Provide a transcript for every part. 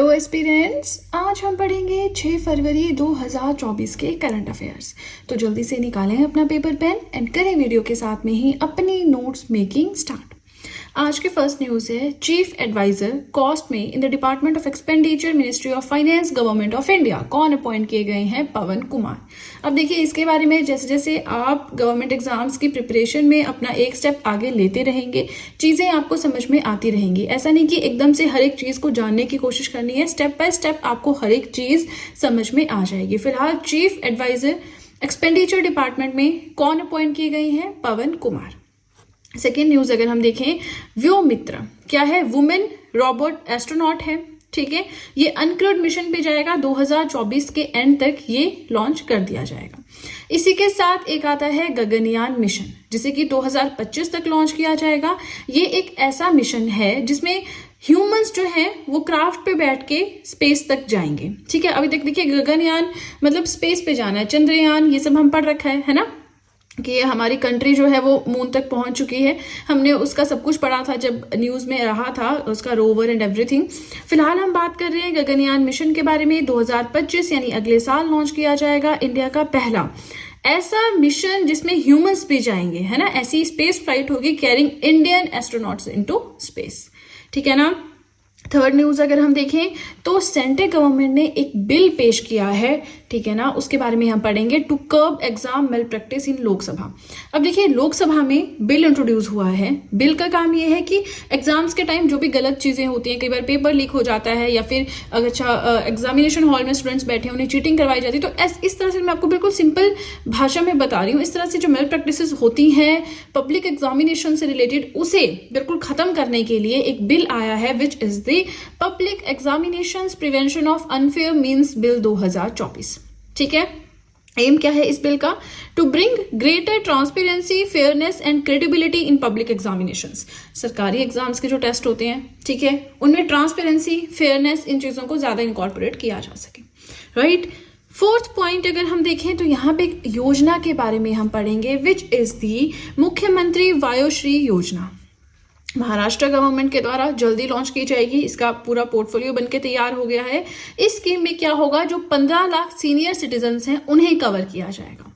Hello aspirants, आज हम पढ़ेंगे 6 फरवरी 2024 के करंट अफेयर्स। तो जल्दी से निकालें अपना पेपर पेन एंड करें वीडियो के साथ में ही अपनी नोट्स मेकिंग स्टार्ट। आज की फर्स्ट न्यूज़ है, चीफ एडवाइजर कॉस्ट में in the department of expenditure ministry of finance government of India कौन अपॉइंट किए गए हैं? पवन कुमार। अब देखिए, इसके बारे में जैसे जैसे आप गवर्नमेंट एग्जाम्स की प्रिपरेशन में अपना एक स्टेप आगे लेते रहेंगे, चीज़ें आपको समझ में आती रहेंगी। ऐसा नहीं कि एकदम से हर एक चीज़ को जानने की कोशिश करनी है, स्टेप बाय स्टेप आपको हर एक चीज़ समझ में आ जाएगी। फिलहाल चीफ एडवाइजर एक्सपेंडिचर डिपार्टमेंट में कौन अपॉइंट किए गए हैं? पवन कुमार। सेकेंड न्यूज अगर हम देखें, व्योमित्र क्या है? वुमेन रोबोट एस्ट्रोनॉट है, ठीक है। ये अनक्रूड मिशन पे जाएगा, 2024 के एंड तक ये लॉन्च कर दिया जाएगा। इसी के साथ एक आता है गगनयान मिशन, जिसे कि 2025 तक लॉन्च किया जाएगा। ये एक ऐसा मिशन है जिसमें ह्यूमंस जो है वो क्राफ्ट पे बैठ के स्पेस तक जाएंगे, ठीक है। अभी तक देखिए, गगनयान मतलब स्पेस पे जाना है, चंद्रयान ये सब हम पढ़ रखा है ना, कि हमारी कंट्री जो है वो मून तक पहुंच चुकी है। हमने उसका सब कुछ पढ़ा था जब न्यूज़ में रहा था, उसका रोवर एंड एवरीथिंग। फिलहाल हम बात कर रहे हैं गगनयान मिशन के बारे में। 2025 यानी अगले साल लॉन्च किया जाएगा इंडिया का पहला ऐसा मिशन जिसमें ह्यूमंस भी जाएंगे, है ना। ऐसी स्पेस फ्लाइट होगी carrying Indian astronauts into space, ठीक है ना। थर्ड न्यूज अगर हम देखें तो सेंट्रल गवर्नमेंट ने एक बिल पेश किया है, ठीक है ना, उसके बारे में हम पढ़ेंगे, to curb exam malpractice in Lok Sabha. अब देखिए, लोकसभा में बिल इंट्रोड्यूस हुआ है। बिल का काम यह है कि एग्जाम्स के टाइम जो भी गलत चीजें होती हैं, कई बार पेपर लीक हो जाता है या फिर अगर एग्जामिनेशन हॉल में स्टूडेंट्स बैठे हैं उन्हें चीटिंग करवाई जाती है, तो इस तरह से मैं आपको बिल्कुल सिंपल भाषा में बता रही हूँ, इस तरह से जो मेल प्रैक्टिस होती हैं पब्लिक एग्जामिनेशन से रिलेटेड, उसे बिल्कुल खत्म करने के लिए एक बिल आया है, which is the public examinations prevention of unfair means bill 2024, ठीक है। एम क्या है इस बिल का? To bring greater transparency, fairness and credibility in public examinations. सरकारी एग्जाम्स के जो टेस्ट होते हैं, ठीक है, उनमें ट्रांसपेरेंसी, फेयरनेस, इन चीजों को ज्यादा इनकॉर्पोरेट किया जा सके, राइट। फोर्थ पॉइंट अगर हम देखें तो यहाँ पे एक योजना के बारे में हम पढ़ेंगे, विच इज दी मुख्यमंत्री वायोश्री योजना। महाराष्ट्र गवर्नमेंट के द्वारा जल्दी लॉन्च की जाएगी। इसका पूरा पोर्टफोलियो बनके तैयार हो गया है। इस स्कीम में क्या होगा, जो 15 लाख सीनियर सिटीजन्स हैं उन्हें कवर किया जाएगा,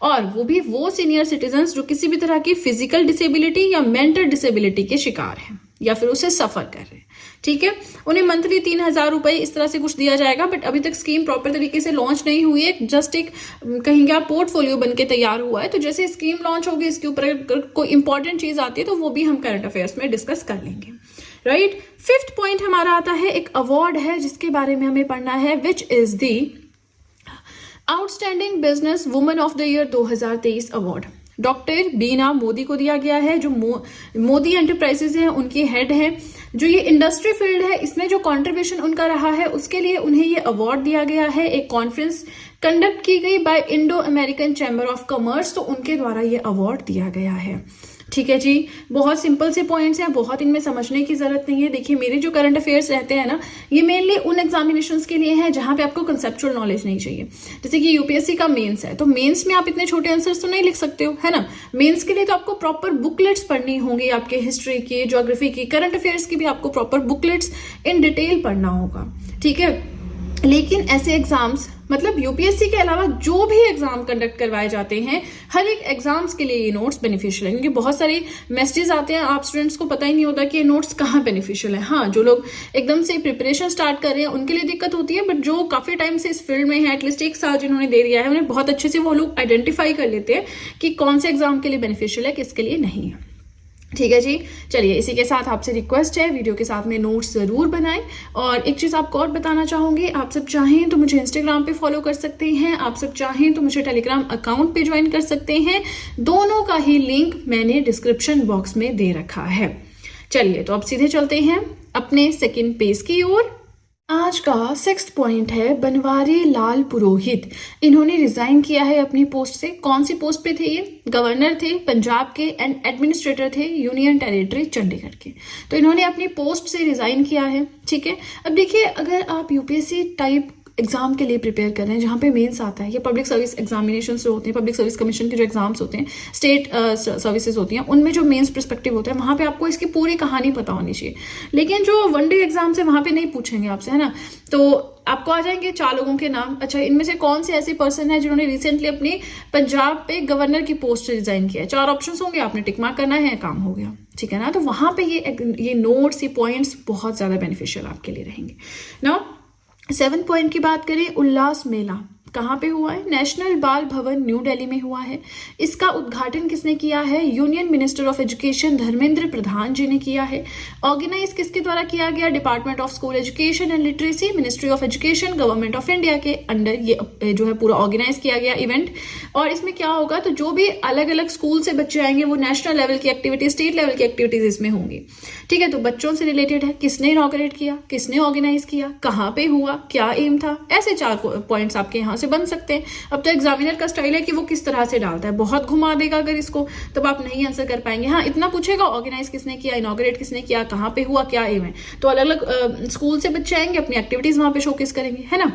और वो भी वो सीनियर सिटीजन्स जो किसी भी तरह की फिजिकल डिसेबिलिटी या मेंटल डिसेबिलिटी के शिकार हैं या फिर उसे सफर कर रहे हैं, ठीक है। उन्हें मंथली 3,000 रुपए इस तरह से कुछ दिया जाएगा, बट अभी तक स्कीम प्रॉपर तरीके से लॉन्च नहीं हुई है, जस्ट एक कहेंगे आप पोर्टफोलियो बनके तैयार हुआ है। तो जैसे स्कीम लॉन्च होगी, इसके ऊपर कोई इंपॉर्टेंट चीज आती है तो वो भी हम करंट अफेयर्स में डिस्कस कर लेंगे, राइट। फिफ्थ पॉइंट हमारा आता है, एक अवार्ड है जिसके बारे में हमें पढ़ना है, which is the outstanding business women of the year 2023 award. Doctor Bina Modi को दिया गया है, जो मोदी एंटरप्राइजेज हैं उनकी हेड है। जो ये इंडस्ट्री फील्ड है, इसमें जो कंट्रीब्यूशन उनका रहा है उसके लिए उन्हें ये अवार्ड दिया गया है। एक कॉन्फ्रेंस कंडक्ट की गई by Indo American chamber of commerce, तो उनके द्वारा ये अवार्ड दिया गया है, ठीक है जी। बहुत सिंपल से पॉइंट्स हैं, बहुत इनमें समझने की जरूरत नहीं है। देखिए, मेरे जो करंट अफेयर्स रहते हैं ना, ये मेनली उन एग्जामिनेशंस के लिए हैं जहां पे आपको कंसेप्चुअल नॉलेज नहीं चाहिए। जैसे कि यूपीएससी का मेंस है, तो मेंस में आप इतने छोटे आंसर्स तो नहीं लिख सकते हो, है ना। मेंस के लिए तो आपको प्रॉपर बुकलेट्स पढ़नी होंगी, आपके हिस्ट्री की, ज्योग्राफी की, करंट अफेयर्स की भी आपको प्रॉपर बुकलेट्स इन डिटेल पढ़ना होगा, ठीक है। लेकिन ऐसे एग्जाम्स, मतलब यूपीएससी के अलावा जो भी एग्जाम कंडक्ट करवाए जाते हैं, हर एक एग्जाम्स के लिए ये नोट्स बेनिफिशियल है, क्योंकि बहुत सारे मैसेजेस आते हैं, आप स्टूडेंट्स को पता ही नहीं होता कि ये नोट्स कहाँ बेनिफिशियल है। हाँ, जो लोग एकदम से प्रिपरेशन स्टार्ट कर रहे हैं उनके लिए दिक्कत होती है, बट जो काफी टाइम से इस फील्ड में है, एटलीस्ट 1 साल जिन्होंने दे दिया है, उन्हें बहुत अच्छे से वो लोग आइडेंटिफाई कर लेते हैं कि कौन से एग्जाम के लिए बेनिफिशियल है, किसके लिए नहीं है, ठीक है जी। चलिए, इसी के साथ आपसे रिक्वेस्ट है, वीडियो के साथ में नोट्स जरूर बनाएं। और एक चीज आपको और बताना चाहूंगी, आप सब चाहें तो मुझे इंस्टाग्राम पे फॉलो कर सकते हैं, आप सब चाहें तो मुझे टेलीग्राम अकाउंट पे ज्वाइन कर सकते हैं। दोनों का ही लिंक मैंने डिस्क्रिप्शन बॉक्स में दे रखा है। चलिए, तो अब सीधे चलते हैं अपने सेकेंड पेज की ओर। आज का 6th पॉइंट है, बनवारी लाल पुरोहित। इन्होंने रिजाइन किया है अपनी पोस्ट से। कौन सी पोस्ट पे थे ये? गवर्नर थे पंजाब के एंड एडमिनिस्ट्रेटर थे यूनियन टेरिटरी चंडीगढ़ के। तो इन्होंने अपनी पोस्ट से रिजाइन किया है, ठीक है। अब देखिए, अगर आप यूपीएससी टाइप एग्जाम के लिए प्रिपेयर कर रहे हैं, जहाँ पे मेंस आता है, या पब्लिक सर्विस एग्जामिनेशन जो होते हैं, पब्लिक सर्विस कमीशन के जो एग्जाम्स होते हैं, स्टेट सर्विसेज होती हैं, उनमें जो मेंस पर्सपेक्टिव होता है, वहाँ पे आपको इसकी पूरी कहानी पता होनी चाहिए। लेकिन जो वनडे एग्जाम्स है वहाँ पे नहीं पूछेंगे आपसे, है ना। तो आपको आ जाएंगे 4 लोगों के नाम, अच्छा इनमें से कौन से ऐसे पर्सन है जिन्होंने रिसेंटली अपनी पंजाब पे गवर्नर की पोस्ट से रिजाइन किया है। 4 ऑप्शंस होंगे, आपने टिक मार्क करना है, काम हो गया, ठीक है ना। तो वहां पे ये नोट्स, ये पॉइंट्स बहुत ज्यादा बेनिफिशियल आपके लिए रहेंगे ना। 7 पॉइंट की बात करें, उल्लास मेला कहाँ पे हुआ है? नेशनल बाल भवन न्यू दिल्ली में हुआ है। इसका उद्घाटन किसने किया है? Union minister of education Dharmendra Pradhan ji ने किया है। ऑर्गेनाइज किसके द्वारा किया गया? Department of school education and literacy, ministry of education, government of India के अंडर ये जो है पूरा ऑर्गेनाइज किया गया इवेंट। और इसमें क्या होगा, तो जो भी अलग अलग स्कूल से बच्चे आएंगे वो नेशनल लेवल की एक्टिविटीज, स्टेट लेवल की एक्टिविटीज इसमें होंगी, ठीक है। तो बच्चों से रिलेटेड है, किसने इनॉग्रेट किया, किसने ऑर्गेनाइज किया, कहाँ पे हुआ, क्या एम था, ऐसे 4 पॉइंट्स आपके यहाँ से बन सकते हैं। अब तो एग्जामिनर का स्टाइल है कि वो किस तरह से डालता है, बहुत घुमा देगा अगर इसको, तब आप नहीं आंसर कर पाएंगे। हाँ, इतना पूछेगा ऑर्गेनाइज किसने किया, इनॉग्रेट किसने किया, कहाँ पे हुआ, क्या एम है। तो अलग अलग स्कूल से बच्चे आएंगे, अपनी एक्टिविटीज वहां पे शोकेस करेंगे, है ना।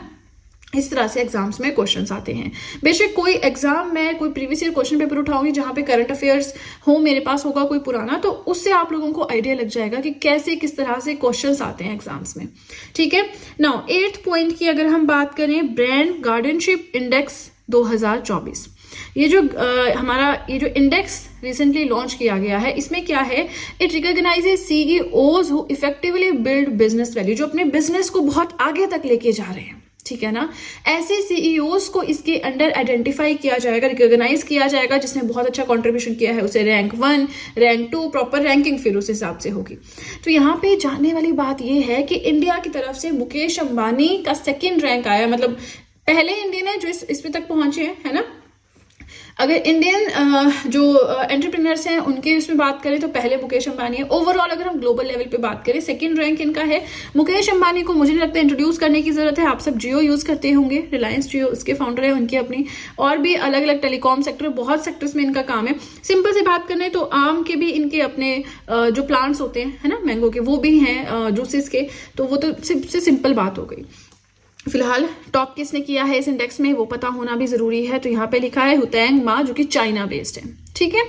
इस तरह से एग्जाम्स में क्वेश्चंस आते हैं। बेशक कोई एग्जाम में कोई प्रीवियस ईयर क्वेश्चन पेपर उठाऊंगी जहां पे करंट अफेयर्स हो, मेरे पास होगा कोई पुराना, तो उससे आप लोगों को आइडिया लग जाएगा कि कैसे किस तरह से क्वेश्चंस आते हैं एग्जाम्स में, ठीक है। नाउ 8th पॉइंट की अगर हम बात करें, ब्रांड गार्डियनशिप इंडेक्स 2024, ये जो हमारा ये जो इंडेक्स रिसेंटली लॉन्च किया गया है, इसमें क्या है, it recognises CEOs who effectively build business value, जो अपने बिजनेस को बहुत आगे तक लेके जा रहे हैं, ठीक है ना। ऐसे सीईओज को इसके अंडर आइडेंटिफाई किया जाएगा, रिकॉग्नाइज किया जाएगा, जिसने बहुत अच्छा कंट्रीब्यूशन किया है, उसे रैंक 1, रैंक 2, प्रॉपर रैंकिंग फिर उस हिसाब से होगी। तो यहाँ पे जानने वाली बात यह है कि इंडिया की तरफ से मुकेश अंबानी का 2nd रैंक आया, मतलब पहले इंडियन है जो इसमें तक पहुंचे हैं, है ना। अगर इंडियन जो एंटरप्रेन्योर्स हैं उनके उसमें बात करें तो पहले मुकेश अंबानी है। ओवरऑल अगर हम ग्लोबल लेवल पे बात करें, 2nd रैंक इनका है। मुकेश अंबानी को मुझे नहीं लगता इंट्रोड्यूस करने की जरूरत है, आप सब जियो यूज करते होंगे, रिलायंस जियो उसके फाउंडर है, उनकी अपनी और भी अलग अलग टेलीकॉम सेक्टर, बहुत सेक्टर्स में इनका काम है। सिंपल से बात करें तो आम के भी इनके अपने जो प्लांट्स होते हैं, है ना, मैंगो के, वो भी हैं, जूसेस के, तो वो तो सबसे सिंपल बात हो गई। फिलहाल टॉप किसने किया है इस इंडेक्स में वो पता होना भी जरूरी है। तो यहाँ पे लिखा है हुतैंग मा, जो कि चाइना बेस्ड है, ठीक है।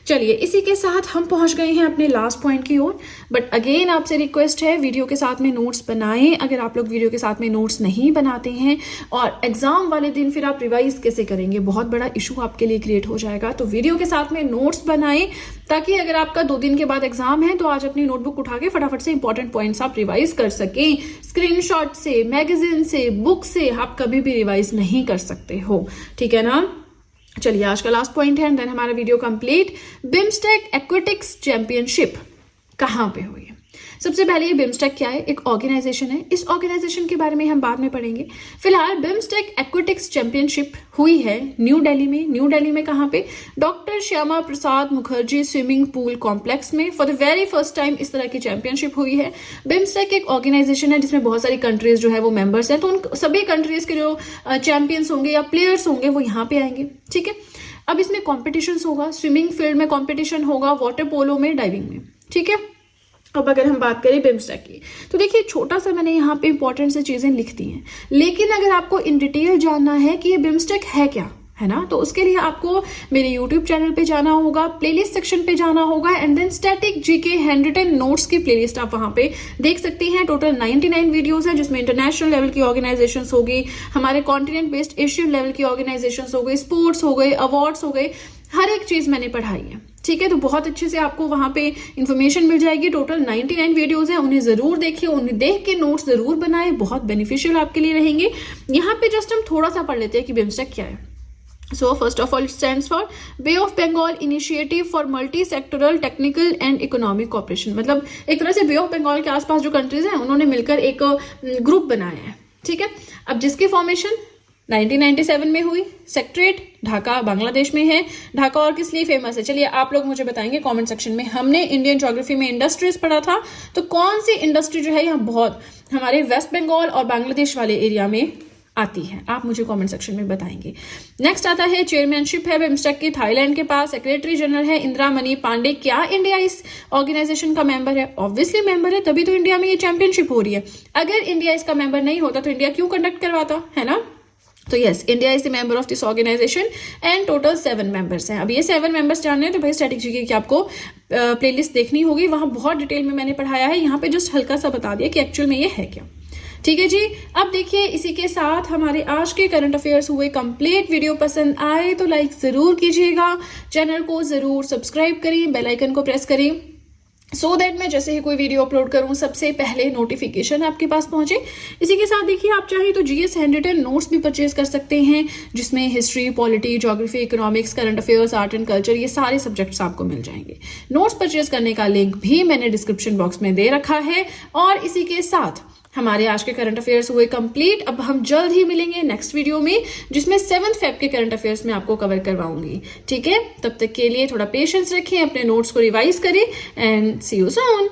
चलिए, इसी के साथ हम पहुंच गए हैं अपने लास्ट पॉइंट की ओर। बट अगेन आपसे रिक्वेस्ट है, वीडियो के साथ में नोट्स बनाएं। अगर आप लोग वीडियो के साथ में नोट्स नहीं बनाते हैं और एग्जाम वाले दिन फिर आप रिवाइज कैसे करेंगे, बहुत बड़ा इशू आपके लिए क्रिएट हो जाएगा। तो वीडियो के साथ में नोट्स बनाएं, ताकि अगर आपका 2 दिन के बाद एग्जाम है तो आज अपनी नोटबुक उठा के फटाफट से इंपॉर्टेंट पॉइंट्स आप रिवाइज कर सकें। स्क्रीनशॉट से, मैगजीन से, बुक से आप कभी भी रिवाइज नहीं कर सकते हो, ठीक है ना। चलिए, आज का लास्ट पॉइंट है एंड देन हमारा video complete. BIMSTEC aquatics championship कहाँ पे हुई है? सबसे पहले ये बिम्स्टेक क्या है? एक ऑर्गेनाइजेशन है। इस ऑर्गेनाइजेशन के बारे में हम बाद में पढ़ेंगे। फिलहाल बिम्स्टेक एक्वेटिक्स चैंपियनशिप हुई है न्यू दिल्ली में। न्यू दिल्ली में कहाँ पे? Doctor Shyama Prasad Mukherjee swimming pool complex में for the very first time इस तरह की चैंपियनशिप हुई है। बिम्स्टेक एक ऑर्गेनाइजेशन है जिसमें बहुत सारी कंट्रीज जो है वो मेंबर्स हैं। तो उन सभी कंट्रीज के जो चैंपियंस होंगे या प्लेयर्स होंगे वो यहाँ पे आएंगे, ठीक है। अब इसमें कॉम्पिटिशन होगा, स्विमिंग फील्ड में कॉम्पिटिशन होगा, वाटर पोलो में, डाइविंग में, ठीक है। अब अगर हम बात करें बिम्स्टेक की, तो देखिए छोटा सा मैंने यहाँ पे इंपॉर्टेंट से चीजें लिख दी हैं, लेकिन अगर आपको इन डिटेल जानना है कि ये बिम्स्टेक है क्या, है ना, तो उसके लिए आपको मेरे YouTube चैनल पे जाना होगा, प्लेलिस्ट सेक्शन पे जाना होगा and then static GK hand written notes की प्लेलिस्ट आप वहां पे देख सकती हैं। टोटल 99 वीडियोस हैं जिसमें इंटरनेशनल लेवल की ऑर्गेनाइजेशंस होगी, हमारे कॉन्टिनेंट बेस्ड एशियन लेवल की ऑर्गेनाइजेशंस हो गई, स्पोर्ट्स हो गए, अवार्ड्स हो गए, हर एक चीज मैंने पढ़ाई है, ठीक है। तो बहुत अच्छे से आपको वहां पे इंफॉर्मेशन मिल जाएगी। टोटल 99 वीडियोस हैं, उन्हें जरूर देखिए, उन्हें देख के नोट्स जरूर बनाएं, बहुत बेनिफिशियल आपके लिए रहेंगे। यहाँ पे जस्ट हम थोड़ा सा पढ़ लेते हैं कि बिम्स्टेक क्या है। So first of all, it stands for Bay of Bengal Initiative for Multi-Sectoral Technical and Economic Cooperation। मतलब एक तरह से बे ऑफ बंगाल के आसपास जो कंट्रीज हैं उन्होंने मिलकर एक ग्रुप बनाया है, ठीक है। अब जिसकी फॉर्मेशन 1997 में हुई। सेक्रेटरीट ढाका बांग्लादेश में है। ढाका और किस लिए फेमस है? चलिए आप लोग मुझे बताएंगे कमेंट सेक्शन में। हमने इंडियन ज्योग्राफी में इंडस्ट्रीज पढ़ा था, तो कौन सी इंडस्ट्री जो है यहाँ बहुत हमारे वेस्ट बंगाल और बांग्लादेश वाले एरिया में आती है, आप मुझे कमेंट सेक्शन में बताएंगे। नेक्स्ट आता है चेयरमैनशिप है बिम्स्टेक की थाईलैंड के पास, सेक्रेटरी जनरल है इंदिरा मणि पांडे। क्या इंडिया इस ऑर्गेनाइजेशन का मेंबर है? ऑब्वियसली मेंबर है, तभी तो इंडिया में ये चैंपियनशिप हो रही है। अगर इंडिया इसका मेंबर नहीं होता तो इंडिया क्यों कंडक्ट करवाता, है ना? तो yes, India is the member of this organisation and total 7 members हैं। अब ये 7 मेंबर्स जानने हैं तो भाई स्टैटिक जीके की आपको प्लेलिस्ट देखनी होगी, वहां बहुत डिटेल में मैंने पढ़ाया है। यहाँ पे जस्ट हल्का सा बता दिया कि एक्चुअल में ये है क्या। ठीक है जी, अब देखिए इसी के साथ हमारे आज के करंट अफेयर्स हुए कंप्लीट। वीडियो पसंद आए तो लाइक जरूर कीजिएगा, चैनल को जरूर सब्सक्राइब करें, बेल आइकन को प्रेस करें सो दैट मैं जैसे ही कोई वीडियो अपलोड करूं सबसे पहले नोटिफिकेशन आपके पास पहुंचे। इसी के साथ देखिए आप चाहे तो जीएस हैंड रिटन नोट्स भी परचेज कर सकते हैं, जिसमें history, polity, geography, economics, current affairs, art and culture, ये सारे सब्जेक्ट्स आपको मिल जाएंगे। नोट्स परचेज करने का लिंक भी मैंने डिस्क्रिप्शन बॉक्स में दे रखा है। और इसी के साथ हमारे आज के करंट अफेयर्स हुए कंप्लीट। अब हम जल्द ही मिलेंगे नेक्स्ट वीडियो में, जिसमें 7 फेब के करंट अफेयर्स में आपको कवर करवाऊंगी। ठीक है, तब तक के लिए थोड़ा पेशेंस रखें, अपने नोट्स को रिवाइज करें एंड सी यू सून।